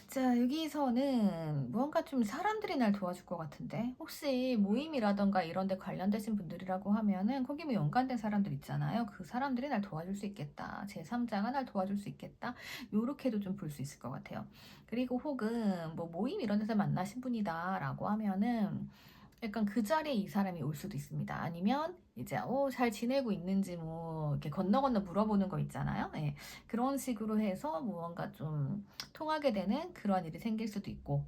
자, 여기서는 무언가 좀 사람들이 날 도와줄 것 같은데, 혹시 모임이라던가 이런 데 관련되신 분들이라고 하면은 거기 뭐 연관된 사람들 있잖아요. 그 사람들이 날 도와줄 수 있겠다. 제3자가 날 도와줄 수 있겠다. 요렇게도 좀 볼 수 있을 것 같아요. 그리고 혹은 뭐 모임 이런 데서 만나신 분이다 라고 하면은 약간 그 자리에 이 사람이 올 수도 있습니다. 아니면 이제 잘 지내고 있는지 뭐 이렇게 건너 물어보는 거 있잖아요. 예. 그런 식으로 해서 무언가 좀 통하게 되는 그런 일이 생길 수도 있고.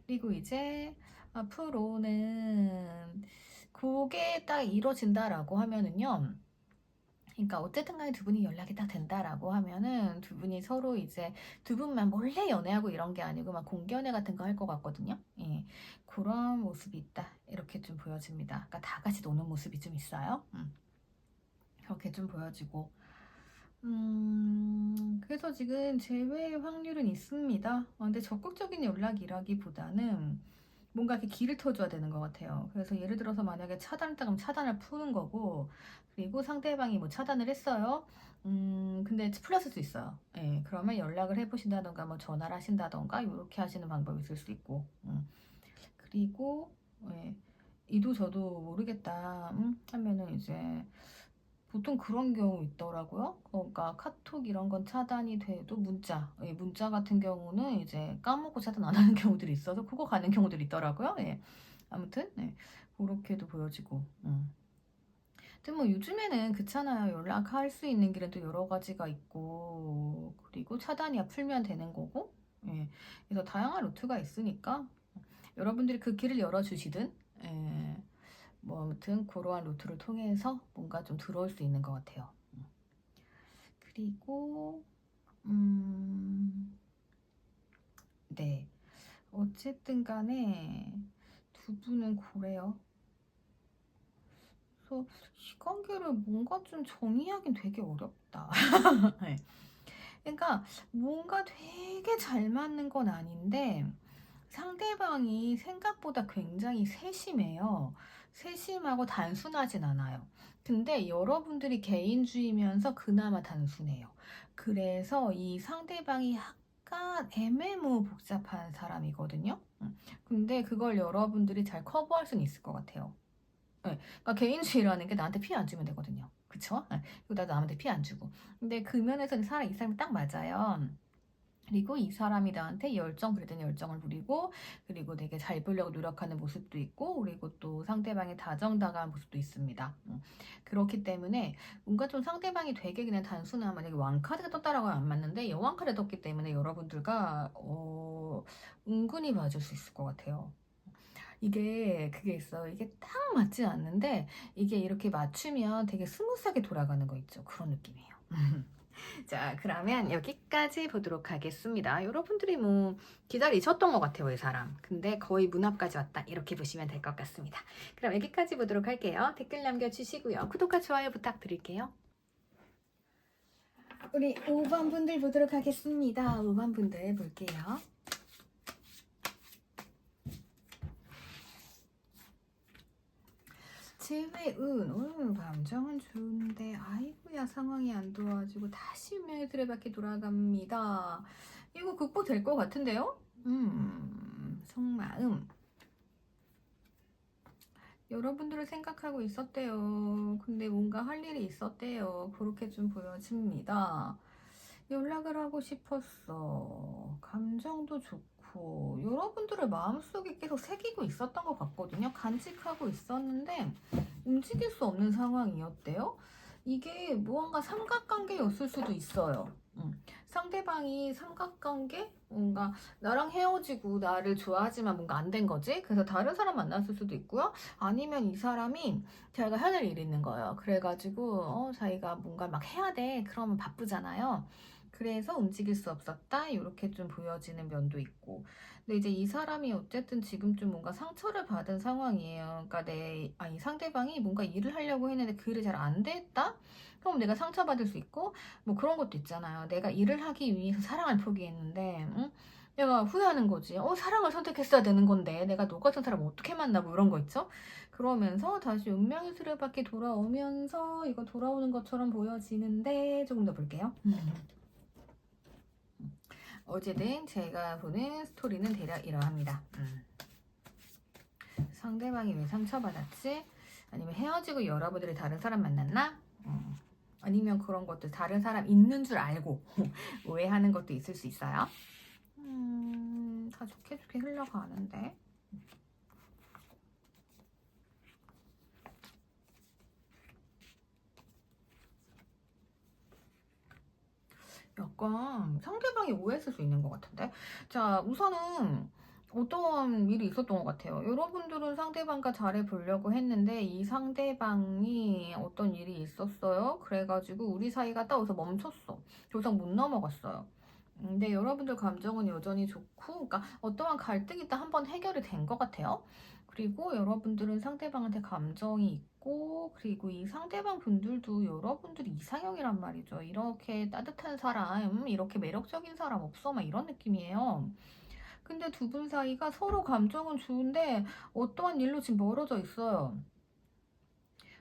그리고 이제 앞으로는 그게 딱 이루어진다라고 하면은요. 그러니까 어쨌든 간에 두 분이 연락이 딱 된다라고 하면은 두 분이 서로 이제 두 분만 몰래 연애하고 이런 게 아니고 막 공개 연애 같은 거 할 것 같거든요. 예. 그런 모습이 있다. 이렇게 좀 보여집니다. 그러니까 다 같이 노는 모습이 좀 있어요. 그렇게 좀 보여지고. 그래서 지금 재회 확률은 있습니다. 근데 적극적인 연락이라기보다는 뭔가 이렇게 길을 터줘야 되는 것 같아요. 그래서 예를 들어서 만약에 차단했다 그러면 차단을 푸는 거고, 그리고 상대방이 뭐 차단을 했어요. 근데 풀렸을 수 있어요. 예, 그러면 연락을 해보신다던가, 뭐 전화를 하신다던가, 이렇게 하시는 방법이 있을 수 있고, 그리고, 예, 이도 저도 모르겠다, 하면은 이제, 보통 그런 경우 있더라고요. 그러니까 카톡 이런 건 차단이 돼도 문자, 예, 문자 같은 경우는 이제 까먹고 차단 안 하는 경우들이 있어서 그거 가는 경우들이 있더라고요. 예. 아무튼 예. 그렇게도 보여지고. 하여튼 뭐 요즘에는 그렇잖아요. 연락할 수 있는 길은 또 여러 가지가 있고, 그리고 차단이야 풀면 되는 거고. 예. 그래서 다양한 루트가 있으니까 여러분들이 그 길을 열어주시든, 예. 뭐 아무튼 그러한 루트를 통해서 뭔가 좀 들어올 수 있는 것 같아요. 그리고 네, 어쨌든 간에 두 분은 그래요. 그래서 이 관계를 뭔가 좀 정의하긴 되게 어렵다. 네. 그러니까 뭔가 되게 잘 맞는 건 아닌데 상대방이 생각보다 굉장히 세심해요. 세심하고 단순하진 않아요. 근데 여러분들이 개인주의면서 그나마 단순해요. 그래서 이 상대방이 약간 애매모 복잡한 사람이거든요. 근데 그걸 여러분들이 잘 커버할 수는 있을 것 같아요. 네. 그러니까 개인주의라는 게 나한테 피해 안 주면 되거든요. 그쵸? 네. 그리고 나도 남한테 피해 안 주고. 근데 그 면에서는 이 사람이 딱 맞아요. 그리고 이 사람이 나한테 그랬더니 열정을 부리고, 그리고 되게 잘 보려고 노력하는 모습도 있고, 그리고 또 상대방의 다정다감한 모습도 있습니다. 그렇기 때문에 뭔가 좀 상대방이 되게 그냥 단순한, 만약에 왕카드가 떴다라고 하면 안 맞는데 여왕카드 떴기 때문에 여러분들과 은근히 맞을 수 있을 것 같아요. 이게 그게 있어요. 이게 딱 맞지 않는데 이게 이렇게 맞추면 되게 스무스하게 돌아가는 거 있죠. 그런 느낌이에요. 자, 그러면 여기까지 보도록 하겠습니다. 여러분들이 뭐 기다리셨던 것 같아요, 이 사람. 근데 거의 문 앞까지 왔다. 이렇게 보시면 될 것 같습니다. 그럼 여기까지 보도록 할게요. 댓글 남겨주시고요. 구독과 좋아요 부탁드릴게요. 우리 5번 분들 보도록 하겠습니다. 5번 분들 볼게요. 제외은 오늘 감정은 좋은데 아이고야 상황이 안 도와주고 다시 운명의 수레바퀴 돌아갑니다. 이거 극복될 것 같은데요? 속마음 여러분들을 생각하고 있었대요. 근데 뭔가 할 일이 있었대요. 그렇게 좀 보여집니다. 연락을 하고 싶었어. 감정도 좋고 여러분들을 마음속에 계속 새기고 있었던 것 같거든요. 간직하고 있었는데 움직일 수 없는 상황이었대요. 이게 무언가 삼각관계였을 수도 있어요. 상대방이 삼각관계? 뭔가 나랑 헤어지고 나를 좋아하지만 뭔가 안 된 거지? 그래서 다른 사람 만났을 수도 있고요. 아니면 이 사람이 자기가 해야 될 일이 있는 거예요. 그래가지고 자기가 뭔가 막 해야 돼. 그러면 바쁘잖아요. 그래서 움직일 수 없었다. 이렇게 좀 보여지는 면도 있고. 근데 이제 이 사람이 어쨌든 지금 좀 뭔가 상처를 받은 상황이에요. 그러니까 이 상대방이 뭔가 일을 하려고 했는데 그 일이 잘 안 됐다? 그럼 내가 상처받을 수 있고, 뭐 그런 것도 있잖아요. 내가 일을 하기 위해서 사랑을 포기했는데, 응? 내가 후회하는 거지. 사랑을 선택했어야 되는 건데, 내가 너 같은 사람 어떻게 만나, 뭐 이런 거 있죠? 그러면서 다시 운명의 수레바퀴 돌아오면서 이거 돌아오는 것처럼 보여지는데, 조금 더 볼게요. 어제든 제가 보는 스토리는 대략 이러합니다. 상대방이 왜 상처받았지? 아니면 헤어지고 여러분들이 다른 사람 만났나? 아니면 그런 것도 다른 사람 있는 줄 알고 오해하는 것도 있을 수 있어요. 다 좋게 좋게 흘러가는데. 약간 상대방이 오해했을 수 있는 것 같은데. 자, 우선은 어떤 일이 있었던 것 같아요. 여러분들은 상대방과 잘해보려고 했는데 이 상대방이 어떤 일이 있었어요. 그래가지고 우리 사이가 딱 여기서 멈췄어. 더 이상 못 넘어갔어요. 근데 여러분들 감정은 여전히 좋고, 그러니까 어떠한 갈등이 일단 한번 해결이 된 것 같아요. 그리고 여러분들은 상대방한테 감정이 있고, 그리고 이 상대방 분들도 여러분들이 이상형이란 말이죠. 이렇게 따뜻한 사람, 이렇게 매력적인 사람 없어, 막 이런 느낌이에요. 근데 두 분 사이가 서로 감정은 좋은데 어떠한 일로 지금 멀어져 있어요.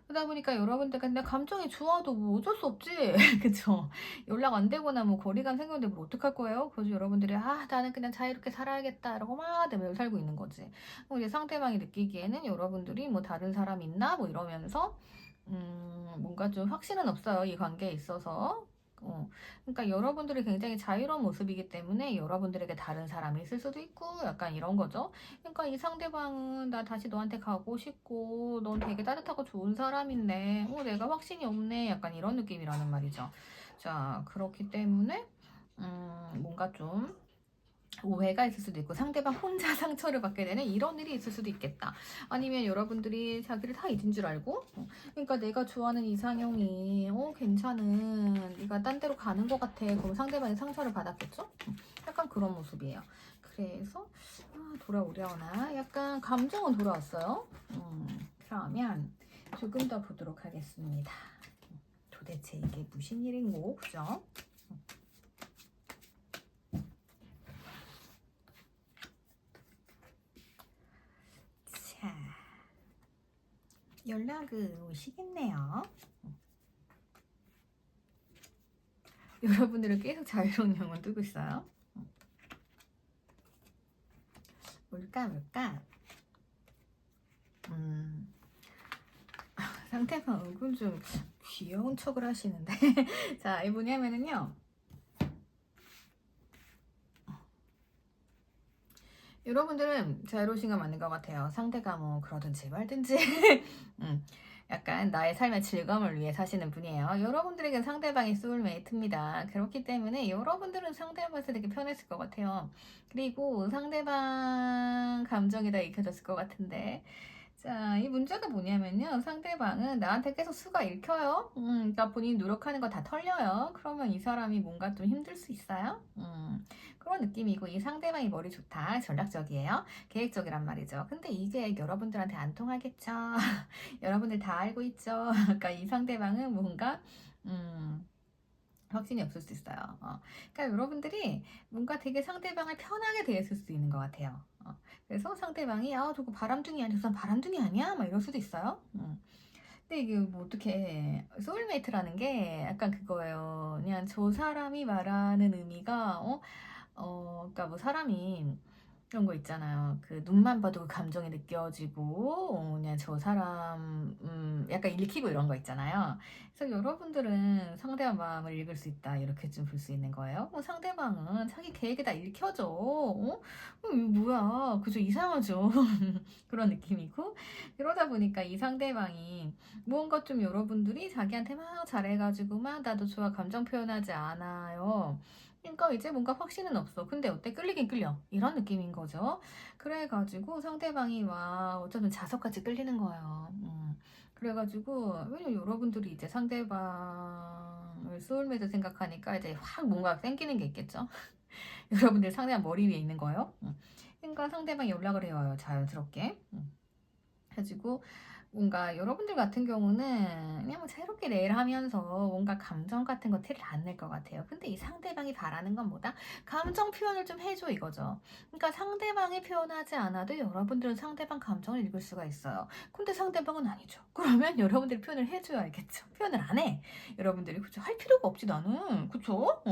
그러다 보니까 여러분들 근데 감정이 좋아도 뭐 어쩔 수 없지. 그쵸? 연락 안 되거나 뭐 거리감 생겼는데 뭘 어떡할 거예요? 그래서 여러분들이 '아 나는 그냥 자유롭게 살아야겠다.' 이러고 막 내버려 살고 있는 거지. 그럼 이제 상대방이 느끼기에는 여러분들이 뭐 '다른 사람 있나?' 뭐 이러면서 뭔가 좀 확신은 없어요, 이 관계에 있어서. 그러니까 여러분들이 굉장히 자유로운 모습이기 때문에 여러분들에게 다른 사람이 있을 수도 있고 약간 이런 거죠. 그러니까 이 상대방은 나 다시 너한테 가고 싶고 넌 되게 따뜻하고 좋은 사람인데 내가 확신이 없네 약간 이런 느낌이라는 말이죠. 자 그렇기 때문에 뭔가 좀 오해가 있을 수도 있고 상대방 혼자 상처를 받게 되는 이런 일이 있을 수도 있겠다. 아니면 여러분들이 자기를 다 잊은 줄 알고 그러니까 내가 좋아하는 이상형이 괜찮은 네가 딴 데로 가는 것 같아. 그럼 상대방이 상처를 받았겠죠? 약간 그런 모습이에요. 그래서 돌아오려나? 약간 감정은 돌아왔어요. 그러면 조금 더 보도록 하겠습니다. 도대체 이게 무슨 일인고, 그죠? 자, 연락을 오시겠네요. 여러분들은 계속 자유로운 영혼 뜨고 있어요. 뭘까? 상대방 얼굴 좀 귀여운 척을 하시는데. 자, 이 뭐냐면은요. 여러분들은 자유로우신 건 맞는 것 같아요. 상대가 뭐 그러든지 말든지. 약간 나의 삶의 즐거움을 위해 사시는 분이에요. 여러분들에겐 상대방이 소울메이트입니다. 그렇기 때문에 여러분들은 상대방에서 되게 편했을 것 같아요. 그리고 상대방 감정이 다 익혀졌을 것 같은데. 자, 이 문제가 뭐냐면요. 상대방은 나한테 계속 수가 읽혀요. 그러니까 본인이 노력하는 거 다 털려요. 그러면 이 사람이 뭔가 좀 힘들 수 있어요. 그런 느낌이고, 이 상대방이 머리 좋다. 전략적이에요. 계획적이란 말이죠. 근데 이게 여러분들한테 안 통하겠죠. 여러분들 다 알고 있죠. 그러니까 이 상대방은 뭔가, 확신이 없을 수 있어요. 그러니까 여러분들이 뭔가 되게 상대방을 편하게 대했을 수 있는 것 같아요. 그래서 상대방이 저거 바람둥이 아니야, 저 사람 바람둥이 아니야, 막 이럴 수도 있어요. 근데 이게 뭐 어떻게 소울메이트라는 게 약간 그거예요. 그냥 저 사람이 말하는 의미가 그러니까 뭐 사람이 그런 거 있잖아요. 그 눈만 봐도 그 감정이 느껴지고 그냥 저 사람 약간 읽히고 이런 거 있잖아요. 그래서 여러분들은 상대방 마음을 읽을 수 있다 이렇게 좀 볼 수 있는 거예요. 상대방은 자기 계획이 다 읽혀져. 이거 뭐야? 그죠? 이상하죠? 그런 느낌이고 그러다 보니까 이 상대방이 무언가 좀 여러분들이 자기한테 막 잘해가지고 막 나도 좋아 감정 표현하지 않아요. 그러니까 이제 뭔가 확신은 없어. 근데 어때? 끌리긴 끌려. 이런 느낌인 거죠. 그래가지고 상대방이 와 어쩌면 자석같이 끌리는 거예요. 그래가지고 왜냐면 여러분들이 이제 상대방을 소울메이트 생각하니까 이제 확 뭔가 땡기는 게 있겠죠. 여러분들 상대방 머리 위에 있는 거예요. 그러니까 상대방이 연락을 해와요. 자연스럽게. 해가지고 뭔가 여러분들 같은 경우는 그냥 뭐 새롭게 내일하면서 뭔가 감정 같은 거 티를 안 낼 것 같아요. 근데 이 상대방이 바라는 건 뭐다? 감정 표현을 좀 해줘 이거죠. 그러니까 상대방이 표현하지 않아도 여러분들은 상대방 감정을 읽을 수가 있어요. 근데 상대방은 아니죠. 그러면 여러분들이 표현을 해줘야 알겠죠. 표현을 안 해. 여러분들이 그쵸? 할 필요가 없지 나는. 그쵸?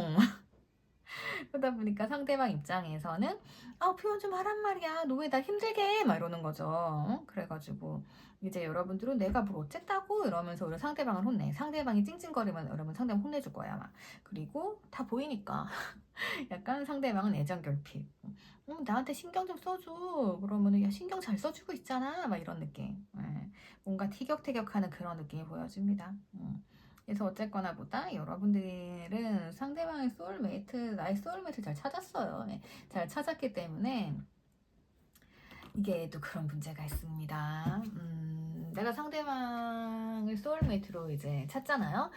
그러다 보니까 상대방 입장에서는 표현 좀 하란 말이야. 너 왜 나 힘들게 해? 막 이러는 거죠. 그래가지고 이제 여러분들은 내가 뭘 어쨌다고 이러면서 오히려 상대방을 혼내. 상대방이 찡찡거리면 여러분 상대방 혼내줄 거야 아마. 그리고 다 보이니까 약간 상대방은 애정 결핍. 나한테 신경 좀 써줘. 그러면은 야 신경 잘 써주고 있잖아. 막 이런 느낌. 뭔가 티격태격하는 그런 느낌이 보여집니다. 그래서 어쨌거나 보다 여러분들은 상대방의 소울메이트, 나의 소울메이트 잘 찾았어요. 잘 찾았기 때문에 이게 또 그런 문제가 있습니다. 내가 상대방을 소울메이트로 이제 찾잖아요.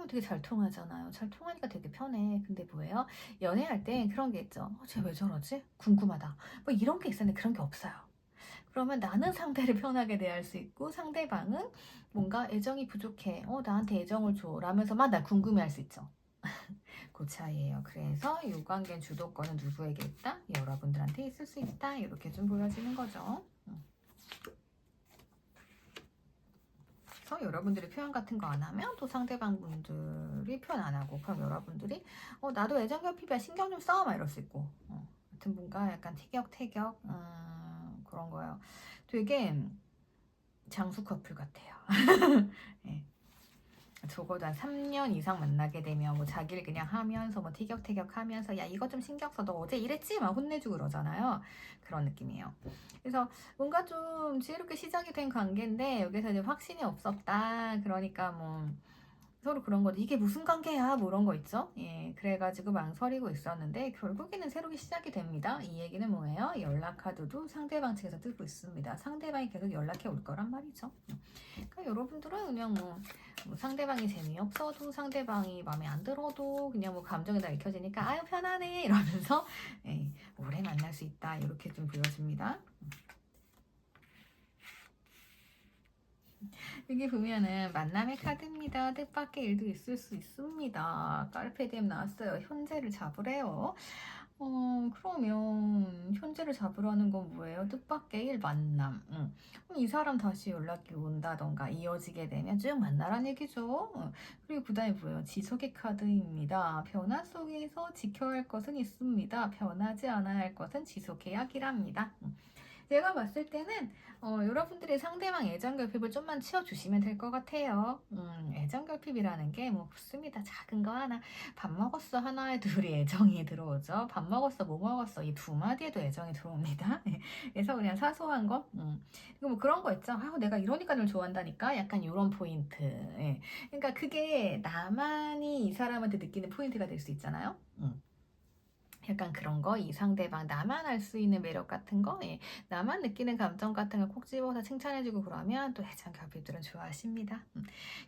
되게 잘 통하잖아요. 잘 통하니까 되게 편해. 근데 뭐예요? 연애할 때 그런 게 있죠. 쟤 왜 저러지? 궁금하다. 뭐 이런 게 있었는데 그런 게 없어요. 그러면 나는 상대를 편하게 대할 수 있고 상대방은 뭔가 애정이 부족해. 나한테 애정을 줘. 라면서 막 날 궁금해할 수 있죠. 그 차이예요. 그래서 이 관계의 주도권은 누구에게 있다? 여러분들한테 있을 수 있다. 이렇게 좀 보여지는 거죠. 그래서 여러분들이 표현 같은 거 안 하면 또 상대방 분들이 표현 안 하고, 그럼 여러분들이 나도 애정 결핍이야, 신경 좀 써, 막 이럴 수 있고, 같은 분과 약간 티격태격 그런 거예요. 되게 장수 커플 같아요. 네. 적어도 한 3년 이상 만나게 되면 뭐 자기를 그냥 하면서 뭐 티격태격 하면서 야 이거 좀 신경 써, 너 어제 이랬지? 막 혼내주고 그러잖아요. 그런 느낌이에요. 그래서 뭔가 좀 지혜롭게 시작이 된 관계인데 여기서 이제 확신이 없었다. 그러니까 뭐 서로 그런 거죠. 이게 무슨 관계야? 뭐 이런 거 있죠. 예, 그래가지고 망설이고 있었는데 결국에는 새롭게 시작이 됩니다. 이 얘기는 뭐예요? 연락 카드도 상대방 측에서 뜨고 있습니다. 상대방이 계속 연락해 올 거란 말이죠. 그러니까 여러분들은 그냥 뭐 상대방이 재미없어도 상대방이 마음에 안 들어도 그냥 뭐 감정이 다 읽혀지니까 아유 편하네 이러면서 예, 오래 만날 수 있다. 이렇게 좀 보여집니다. 여기 보면은 만남의 카드입니다. 뜻밖의 일도 있을 수 있습니다. 까르페디엠 나왔어요. 현재를 잡으래요. 그러면 현재를 잡으라는 건 뭐예요? 뜻밖의 일, 만남. 그럼 이 사람 다시 연락이 온다던가 이어지게 되면 쭉 만나라는 얘기죠. 그리고 그 다음에 뭐예요? 지속의 카드입니다. 변화 속에서 지켜야 할 것은 있습니다. 변하지 않아야 할 것은 지속해야 하기랍니다. 제가 봤을 때는 여러분들이 상대방 애정결핍을 좀만 치워주시면 될 것 같아요. 애정결핍이라는 게 뭐 없습니다. 작은 거 하나, 밥 먹었어 하나에도 우리 애정이 들어오죠. 밥 먹었어, 뭐 먹었어, 이 두 마디에도 애정이 들어옵니다. 그래서 그냥 사소한 거, 그리고 뭐 그런 거 있죠. 내가 이러니까 널 좋아한다니까. 약간 이런 포인트. 예. 그러니까 그게 나만이 이 사람한테 느끼는 포인트가 될 수 있잖아요. 약간 그런 거, 이 상대방 나만 알 수 있는 매력 같은 거, 예. 나만 느끼는 감정 같은 걸 콕 집어서 칭찬해주고 그러면 또 애정결핍들은 좋아하십니다.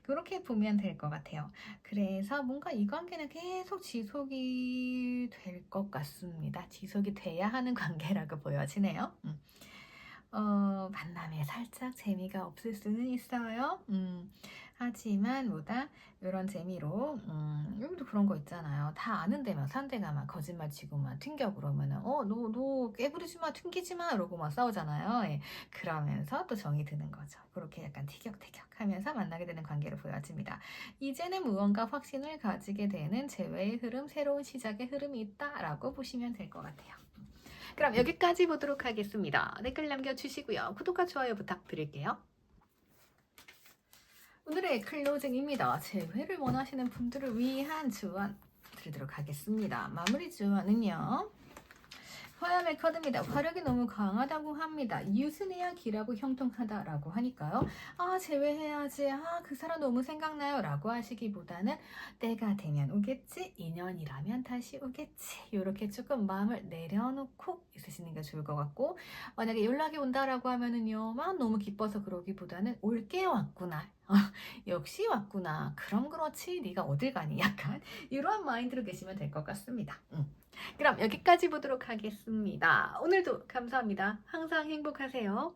그렇게 보면 될 것 같아요. 그래서 뭔가 이 관계는 계속 지속이 될 것 같습니다. 지속이 돼야 하는 관계라고 보여지네요. 만남에 살짝 재미가 없을 수는 있어요. 하지만 뭐다 이런 재미로 여기도 그런 거 있잖아요. 다 아는데 막 상대가 막 거짓말 치고 막 튕겨 그러면은 너 깨부리지 마, 튕기지 마 이러고 막 싸우잖아요. 예. 그러면서 또 정이 드는 거죠. 그렇게 약간 티격태격 하면서 만나게 되는 관계로 보여집니다. 이제는 무언가 확신을 가지게 되는 재회의 흐름, 새로운 시작의 흐름이 있다라고 보시면 될 것 같아요. 그럼 여기까지 보도록 하겠습니다. 댓글 남겨주시고요. 구독과 좋아요 부탁드릴게요. 오늘의 클로징입니다. 재회를 원하시는 분들을 위한 주안 드리도록 하겠습니다. 마무리 주안은요. 화염의 카드입니다. 화력이 너무 강하다고 합니다. 이웃은 기라고 형통하다라고 하니까요. 제외해야지. 그 사람 너무 생각나요. 라고 하시기보다는 때가 되면 오겠지. 인연이라면 다시 오겠지. 이렇게 조금 마음을 내려놓고 있으시는 게 좋을 것 같고, 만약에 연락이 온다라고 하면은요, 막 너무 기뻐서 그러기보다는 올 게 왔구나. 역시 왔구나. 그럼 그렇지. 네가 어딜 가니? 약간 이러한 마인드로 계시면 될 것 같습니다. 그럼 여기까지 보도록 하겠습니다. 오늘도 감사합니다. 항상 행복하세요.